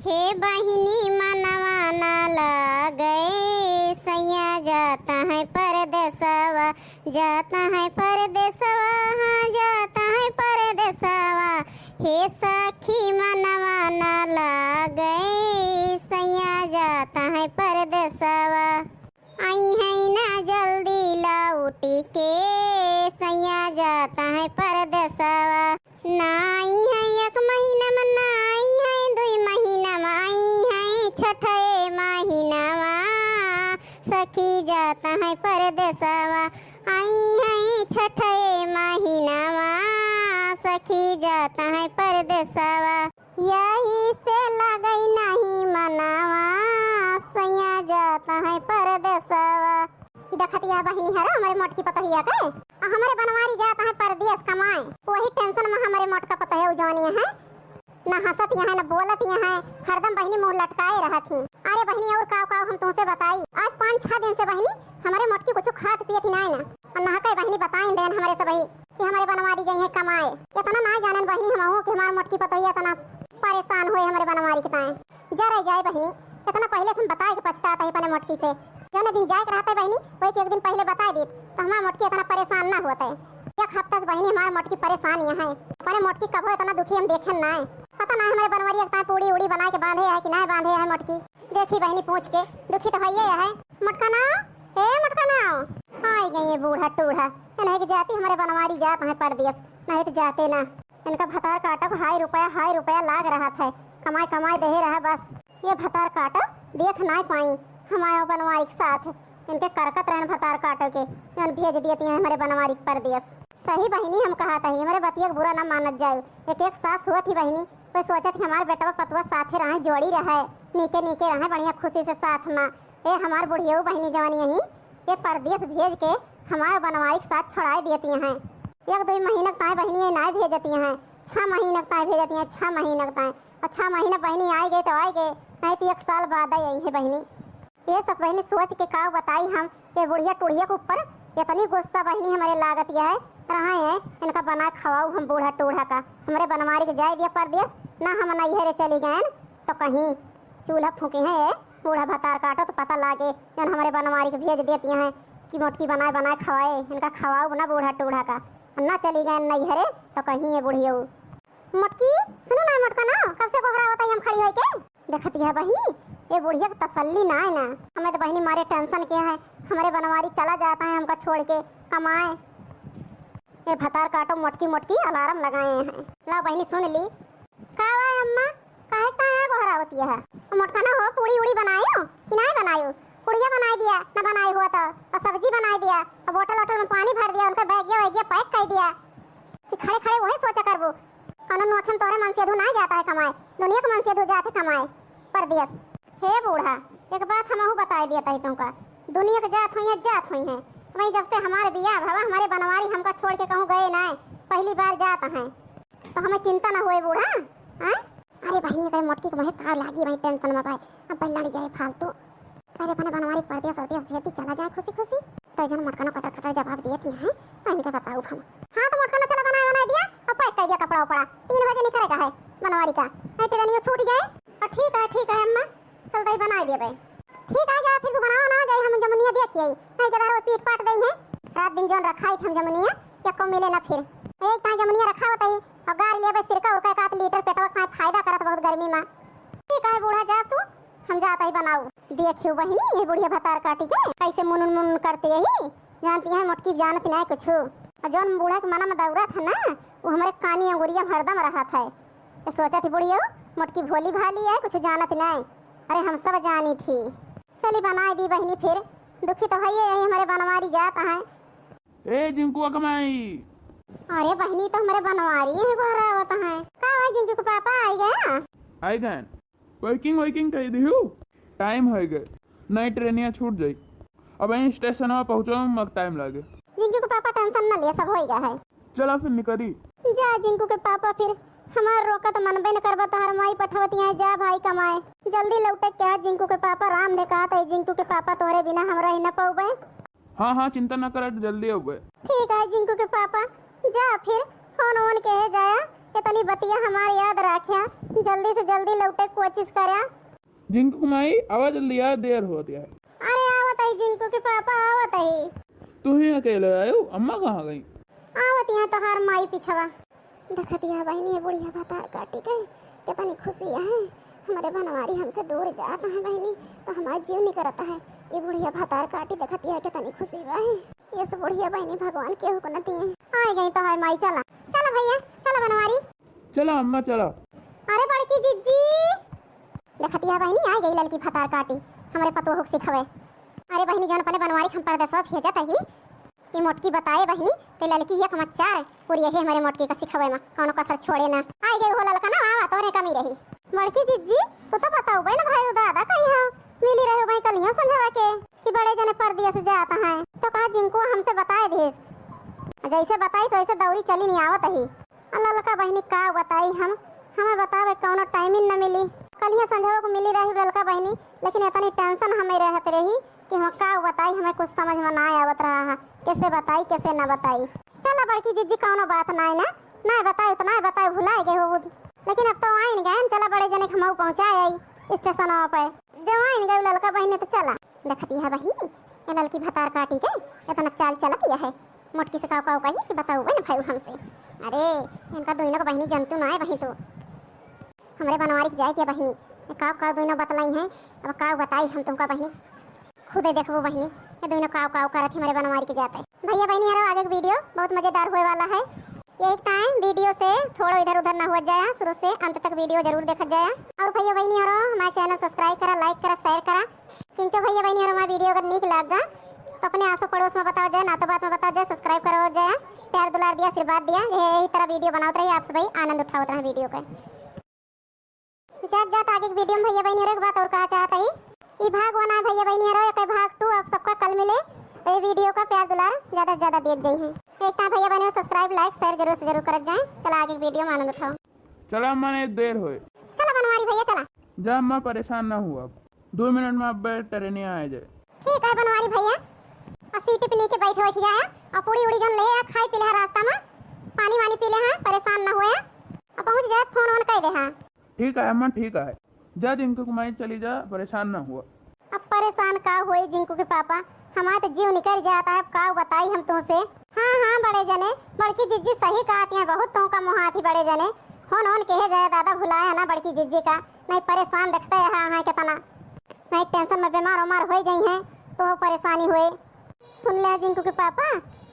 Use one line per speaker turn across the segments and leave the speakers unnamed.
हे बहिनी मनवा न लगे सैया जाता है परदेसवा, जाता है परदेसवा, हाँ जाता है परदेसवा। हे सखी मनवा न लगे सैया जाता है परदेसवा। आई है ना जल्दी लौटी के सैया जाता है परदेसवा। ना आई है एक महीना में, ना आई है 2 महीना में, आई है 6ठे महीना में सखी जाता है परदेसवा। आई है 6ठे महीना में सखी जाता है परदेसवा। यही से लगई नहीं मनावा सैया जाता है परदेसवा। देखतिया बहिनी है हमारे मोट की पतहिया के हमारे बनवारी जाता है परदेस कमाए, वही टेंशन में हमारे मोट का पतहिया उजवानिया है। ना हंसत यहाँ ना बोलत यहाँ, हरदम बहिनी मुंह लटकाए रहती। अरे बहिनी और काव काव हम तुमसे बताई, आज 5-6 दिन से बहिनी हमारे मोट की कुछ खात पियत नहीं ना, और ना कई बहिनी बताई देन हमारे से बही कि हमारे बनवारी गई है कमाए। इतना ना जाने बहिनी हम कि हमारे मोट की पतहिया इतना परेशान हुए हमारे बनवारी के ताए। जरा जाए बहिनी इतना पहले से बताए कि पछताता है अपने मोटकी से, जौन दिन जाए रहता है बहिनी वही एक दिन पहले बता दी तो हमारा मोटकी इतना परेशान ना होता है। एक हफ्ता से बहिनी हमारा मोटकी परेशान यहाँ है, अपने मोटकी कब हो इतना दुखी हम देखे ना है। पता ना हमारे बनवारी एक पूड़ी उड़ी बना के बांधे है कि नहीं बांधे है मोटकी, देखी बहिनी पूछ के दुखी तो है। मोटका नाव हे मोटका नाव आई गई है बूढ़ा टूढ़ा, नहीं कि जाती हमारे बनवारी जात है परदेस, नहीं तो जाते ना। इनका भतार काटक 2.5 रुपया लाग रहा था, कमाई कमाई दे रहा बस। ये भतार काटक देख नहीं पाई हमारे बनवारी के साथ, इनके करकत रहन भतार काटो के जन भेज देती है हमारे बनवारी परदेस। सही बहिनी हम कहा था हमारे बतिया बुरा ना मानत जाए। एक सास हुआ थी बहिनी, कोई सोचा थी हमारे बेटा पतवा साथे रहे, जोड़ी रहे, नीके नीके रहे बढ़िया खुशी से साथ में। ये हमारे बुढ़िया बहिनी जवानी यही ये परदेस भेज के हमारे बनवारी के साथ छोड़ा देती हैं। 1-2 महीने ताए बहिनी नहीं भेजती हैं, 6 महीने ताए भेजती हैं, 6 महीने ताए। और 6 महीने बहिनी आई गए तो आई गए, नहीं तो 1 साल बाद आई है बहिनी। ये सब बहिनी सोच के का बताई हम, ये बुढ़िया टूढ़िया के ऊपर इतनी गुस्सा बहिनी हमारे लागत यह है रहा है इनका बना खवाऊ हम बूढ़ा टूढ़ा का। हमारे बनवारी के जाए दिया परदेस ना, हम नैहरे चली गए तो कहीं चूल्हा फूके हैं बूढ़ा भतार काटो तो पता लागे जन हमारे बनवारी के भेज देती हैं कि मोटकी बनाए बनाए खवाए इनका खवाऊ ना बूढ़ा टूढ़ा का। ना चली गए नैहरे तो कहीं है बुढ़िया मोटकी सुनो ना मोटका ना कब से कोहरा होता है हम खड़ी होके देखती है बहिनी। ये बुढ़िया की तसल्ली ना है ना, हमें तो बहिनी मारे टेंशन क्या है हमारे बनवारी चला जाता है हमका छोड़ के कमाए। ये भतार काटो मोटकी मोटकी अलार्म लगाए हैं। ला बहिनी सुन ली का अम्मा काहे काहे कोहरा होती है। मोटका ना हो पूड़ी उड़ी बनायो कि नहीं बनायो, पुड़िया बनाई दिया ना बनाई हुआ तो, और सब्जी बनाई दिया और बोतल वोटल में पानी भर दिया, उनका बैग वैगिया पैक कर दिया कि खड़े खड़े वही सोचा करबो। कानून नोथम तोरे मन से नहीं जाता है कमाए, दुनिया के मन से जाते कमाए परदेस। हे बूढ़ा एक बात हम बता दिया था तुमका, दुनिया के जात हुई है जात हुई है। वही जब से हमारे बियाह भवा हमारे बनवारी हमका छोड़ के कहूँ गए ना, पहली बार जाता है तो हमें चिंता ना हुए बूढ़ा। अरे बहनी कहीं मोटकी को वही कार लागी वही टेंशन में भाई, अब पहले लड़ी जाए फालतू, पहले अपने बनवारी परदेस और भेजती चला जाए खुशी खुशी। तो जन मोटका कटर कटर जवाब देती है तो इनका बताऊ हम। हाँ तो मोटका चला बना दिया और पैक कर दिया कपड़ा उपड़ा, 3 बजे निकलेगा है बनवारी का, नहीं ट्रेनियो छूट जाए। और ठीक है अम्मा चल दही बना दिए भाई, ठीक है जा फिर तू बनाओ ना जाए हम जमुनिया देखिए नहीं जरा पीट पाट दई है। रात दिन जोन रखा ही हम जमुनिया या को मिले ना फिर एक कहां जमुनिया रखा होता ही और गार लिए बस सिरका उरका 1 लीटर पेटवा का फायदा करत बहुत गर्मी में। ठीक है बूढ़ा जा तू हम जाता ही बनाऊ। देखियो बहिनी ये बुढ़िया भतार काटी के कैसे मुन करते यही जानती है मोटकी जानती नहीं कुछ। और जोन बूढ़ा के मना में दौरा था ना वो हमारे कानी अंगुरिया हरदम रहा था। तो सोचा थी बुढ़िया मोटकी भोली भाली है कुछ जानत नहीं, अरे हम सब जानी थी। चली बनाई दी बहनी फिर दुखी तो है यही हमारे बनवारी जाता है।
ए जिंकू कमाई
अरे बहनी तो हमारे बनवारी है कोहरा होता है का भाई जिंकू के पापा आई
गए वर्किंग कह दियो टाइम हो गए नई ट्रेनिया छूट जाई अब यहीं स्टेशन में पहुँचो मग टाइम लगे।
जिंकू के पापा टेंशन न ले सब हो गया है।
चला फिर निकली
जा जिंकू के पापा फिर हमार रोका तो मनबे न करबा तो हर माई पठवती है जा भाई कमाए जल्दी लौटे क्या। जिंकू के पापा राम ने कहा था जिंकू के पापा तोरे बिना हम रह न पाऊबे।
हाँ चिंता न कर जल्दी आओगे।
ठीक है जिंकू के पापा जा फिर फोन के जाया इतनी बतिया हमारे याद रखिया, जल्दी से जल्दी लौटे कोशिश करा।
जिंकू माई आवा जल्दी यार, देर होती है।
अरे आवत है जिंकू के पापा, आवत है।
तू ही अकेले आयो, अम्मा कहाँ गई?
आवत यहाँ तो हर माई पिछवा देखती है बहनी, बुढ़िया भतार काटी के कितनी खुशी है। हमारे बनवारी हमसे दूर जाता है बहनी तो हमारा जीव नहीं करता है। ये बुढ़िया भतार काटी देखती है कितनी खुशी है। ये सब बुढ़िया बहनी भगवान के हुक्म दी है। आ गई तो है माई, चला चला भैया, चला बनवारी,
चला अम्मा चला।
अरे बड़की जिज्जी देखती है बहनी, आ गई लड़की भतार काटी हमारे पतो हुक सिखवे। अरे बहनी जान पने बनवारी हम पर दसवा भेजत है। ये मोटकी बताए बहनी ते लड़की एक मच्चार पूरी है हमारे मोटकी का सिखवे में कोनो कसर छोड़े ना। आई गई हो लड़का ना, आवा तोरे कमी रही। बड़की जिज्जी तू तो बताओ भाई ना, भाई दादा कही हो मिली रहे भाई कल यहाँ समझावा के कि बड़े जने परदिया से जाता है तो कहा जिनको हमसे बताए दे, जैसे बताई तो ऐसे दौड़ी चली नहीं आवत ही। अल्लाह लका बहनी का बताई हम, हमें बतावे कौनो टाइमिंग न मिली। कल यहाँ संझवा को मिली रही लड़का बहनी, लेकिन इतनी टेंशन हमें रहत रही कि हम का बताई, हमें कुछ समझ में ना आवत रहा है कैसे बताई कैसे ना बताई। चला बड़की जिज्जी कौनो बात ना है ना बताए तो ना बताए, भुला गए हो। लेकिन अब तो आइन गए, चला बड़े जने हम पहुँचाए आई स्टेशन पे। जब आइन गए लड़का बहनी तो चला देखती है बहनी ये लड़की भतार काटी के इतना चाल चलती है। मोटकी से काव कही कि बताओ ना भाई हमसे। अरे इनका दोनों को बहनी जनतु ना है बहनी, तो हमारे बनवारी की जाए बहनी काव दोनों बतलाई हैं। अब काव बताई हम तुमको बहनी, खुद देखो बहनी ये दोनों काव करत हमारे बनवारी के जाते। भैया बहनी यार आगे वीडियो बहुत मजेदार होने वाला है। यही टाइम वीडियो से थोड़ा इधर उधर ना हो जाए, शुरू से अंत तक वीडियो जरूर देखा जाए। और भैया बहनी यार हमारे चैनल सब्सक्राइब करा, लाइक करा, शेयर करा। किंचो भैया बहनी यार हमारा वीडियो अगर नीक लग गया तो अपने आसो पड़ोस में बताओ जाए, ना तो बात में बताओ जाए, सब्सक्राइब करो जाए, प्यार दुलार दिया, आशीर्वाद दिया। यही तरह वीडियो बनाते रहिए, आप सभी आनंद उठाते रहे वीडियो का। जात आगे वीडियो में भैया बहनी एक बात और कहा चाहता ही, ये भाग बना है भैया बहनी एक भाग 2 आप सबका कल मिले। ये वीडियो का प्यार दुलार ज्यादा से ज्यादा देख गई है। एक टाइम भैया बहनी सब्सक्राइब लाइक शेयर जरूर से जरूर कर जाए। चला आगे वीडियो में आनंद उठाओ।
चला अम्मा ने देर हुए,
चला बनवारी भैया चला।
जा अम्मा परेशान ना हुआ, 2 मिनट में अब ट्रेन आ जाए।
ठीक है बनवारी भैया, और सीट पे नीचे बैठ जाए और पूरी उड़ी जन ले खाई पी ले रास्ता में, पानी वानी पी ले, परेशान ना हुए और पहुंच जाए फोन ऑन कर दे।
ठीक है अम्मा ठीक है, जा जिंकू कुमाई चली जा, परेशान ना हुआ।
अब परेशान का हुए जिंकू के पापा, हमारा तो जीव निकल जाता है। अब का बताई हम तुमसे। हाँ बड़े जने, बड़की जिज्जी सही कहती हैं, बहुत तो का मुँह आती बड़े जने फोन कहे जाए दादा भुलाया ना बड़की जिज्जी का, नहीं परेशान देखते हैं कितना, नहीं टेंशन में बीमार उमार हो गई हैं तो परेशानी हुए। सुन ले जिंकू के पापा,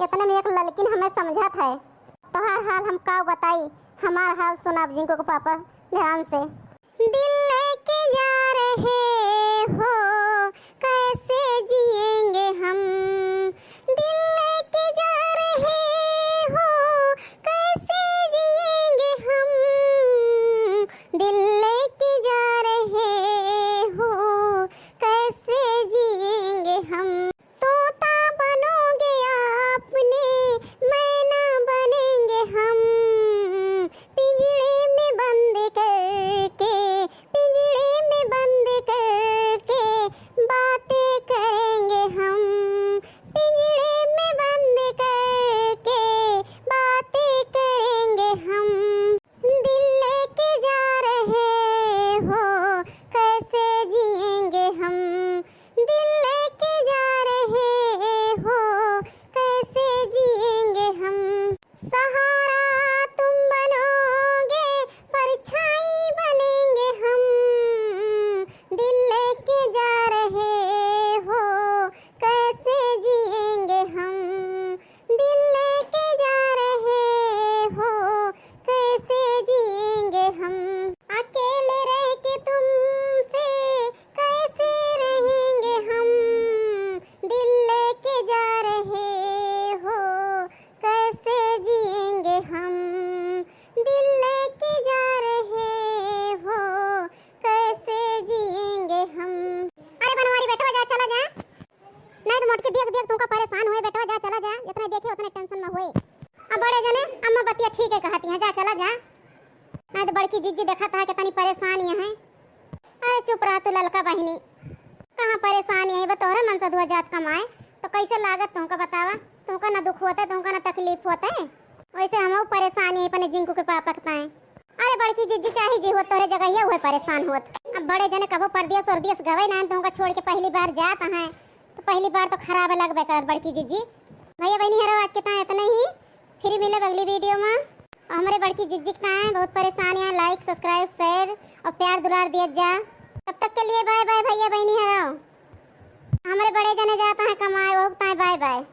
इतने में एक लड़किन हमें समझत है तो हर हाल हम का बताई, हमारा हाल सुना जिंकू के पापा ध्यान से। दिल लेके जा रहे हो कैसे जिएंगे हम, दिल लेके जा रहे हो कैसे जिएंगे हम, दिल लेके जा रहे हो कैसे जिएंगे हम। तोता बनोगे आपने मैना बनेंगे हम, पिंजरे में बंद करके, पिंजरे में बंद करके बातें करेंगे हम, पिंजरे में बंद करके बातें करेंगे हम। दिल लेके जा रहे हो कैसे जिएंगे हम, दिल लेके जा रहे हो कैसे जिएंगे हम। सहारा तुम बनोगे परछाई बनेंगे हम, दिल लेके जा रहे हो कैसे जिएंगे हम, दिल लेके जा रहे हो कैसे जिएंगे हम। अकेले रह के तुमसे कैसे रहेंगे हम, दिल लेके जा रहे हो कैसे जिएंगे हम, दिल लेके जा रहे हो कैसे जिएंगे हम। अरे बनवारी बेटवा जा चला जा, नहीं तो मोटकी देख तुमको परेशान हुए बेटवा, जा चला जा, जितने देखे उतने टेंशन में हुए। अब बड़े जने अम्मा बतिया ठीक है कहती हैं, जा चला जा, नहीं तो बड़की जिज्जी देखा था कितनी परेशानियां हैं। अरे चुप रहा तू ललका बहिनी, कहाँ परेशानी है बतौरा मन से 2 जात कमाए तो कैसे लागत तुमको बतावा, तुमको ना दुख होता है, तुमको ना तकलीफ होता है, वैसे हम परेशानी है अपने जिंकू के पापा के ताए। अरे बड़की जीजी चाहे जी हो तोरे जगह ये हुए परेशान होत। अब बड़े जने कबो परदेस और देश गवे ना तो छोड़ के पहली बार जात हैं तो पहली बार तो खराब लगबे करत बड़की जीजी। भैया बहनी हरो आज के ताए इतना ही, फिर मिले अगली वीडियो में। हमारे बड़की जीजी के ताए बहुत परेशानी है, लाइक सब्सक्राइब शेयर और प्यार दुलार दिया जा। तब तक के लिए बाय बाय भैया बहनी हरो। हमारे बड़े जने जाता है कमाए वो ताए बाय बाय।